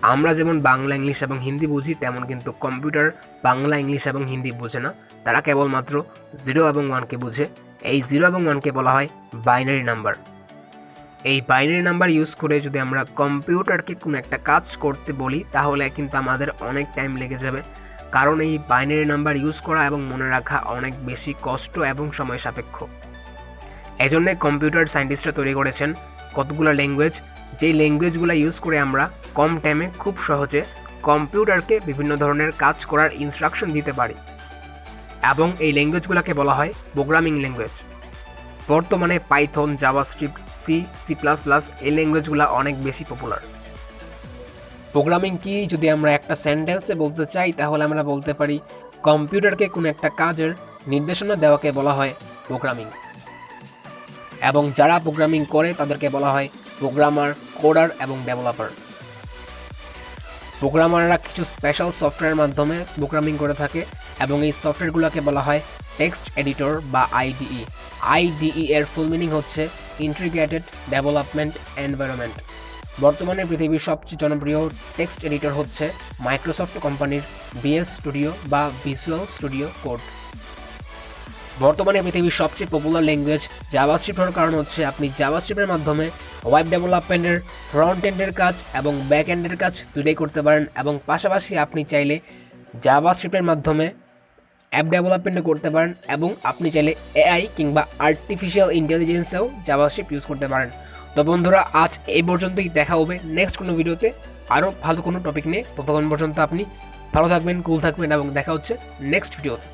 আমরা যেমন বাংলা, ইংলিশ এবং হিন্দি বুঝি, তেমন কিন্তু কম্পিউটার বাংলা, ইংলিশ এবং হিন্দি বোঝে না। তারা কেবলমাত্র 0 এবং 1কে বোঝে। এই 0 এবং 1কে বলা হয় বাইনারি নাম্বার। এই বাইনারি নাম্বার ইউজ করে যদি আমরা কম্পিউটারকে কোনো একটা কাজ করতে বলি, তাহলে কিন্তু আমাদের অনেক টাইম লেগে যাবে, কারণ এই বাইনারি নাম্বার ইউজ করা এবং মনে রাখা অনেক বেশি কষ্ট এবং সময় সাপেক্ষ। এজন্যে কম্পিউটার সায়েন্টিস্টরা তৈরি করেছেন কতগুলো ল্যাঙ্গুয়েজ, যেই ল্যাঙ্গুয়েজগুলো ইউজ করে আমরা কম টাইমে খুব সহজে কম্পিউটারকে বিভিন্ন ধরনের কাজ করার ইনস্ট্রাকশন দিতে পারি, এবং এই ল্যাঙ্গুয়েজগুলোকে বলা হয় প্রোগ্রামিং ল্যাঙ্গুয়েজ। বর্তমানে পাইথন, জাভাস্ক্রিপ্ট, সি++ এই ল্যাঙ্গুয়েজগুলো অনেক বেশি পপুলার। প্রোগ্রামিং কি যদি আমরা একটা সেন্টেন্সে বলতে চাই, তাহলে আমরা বলতে পারি কম্পিউটারকে কোনো একটা কাজের নির্দেশনা দেওয়াকে বলা হয় প্রোগ্রামিং, এবং যারা প্রোগ্রামিং করে তাদেরকে বলা হয় প্রোগ্রামার, কোডার এবং ডেভেলপার। প্রোগ্রামাররা কিছু স্পেশাল সফটওয়্যারের মাধ্যমে প্রোগ্রামিং করে থাকে, এবং এই সফটওয়্যারগুলোকে বলা হয় টেক্সট এডিটর বা আইডিই। আইডিই এর ফুল মিনিং হচ্ছে ইন্টিগ্রেটেড ডেভেলপমেন্ট এনভায়রনমেন্ট। বর্তমানে পৃথিবীর সবচেয়ে জনপ্রিয় টেক্সট এডিটর হচ্ছে মাইক্রোসফট কোম্পানির ভিএস স্টুডিও বা ভিজুয়াল স্টুডিও কোড। বর্তমানে পৃথিবীর সবচেয়ে পপুলার ল্যাঙ্গুয়েজ জাভাস্ক্রিপ্ট হওয়ার কারণ হচ্ছে আপনি জাভাস্ক্রিপ্টের মাধ্যমে ওয়েব ডেভেলপমেন্টের ফ্রন্ট এন্ডের কাজ এবং ব্যাক এন্ডের কাজ দুটোই করতে পারেন, এবং পাশাপাশি আপনি চাইলে জাভাস্ক্রিপ্টের মাধ্যমে অ্যাপ ডেভেলপমেন্টও করতে পারেন, এবং আপনি চাইলে এআই কিংবা আর্টিফিশিয়াল ইন্টেলিজেন্সেও জাভাস্ক্রিপ্ট ইউজ করতে পারেন। তো বন্ধুরা, আজ এই পর্যন্তই। দেখা হবে নেক্সট কোনো ভিডিওতে আরও ভালো কোনো টপিক নিয়ে। ততক্ষণ পর্যন্ত আপনি ভালো থাকবেন, কুল থাকবেন, এবং দেখা হচ্ছে নেক্সট ভিডিওতে।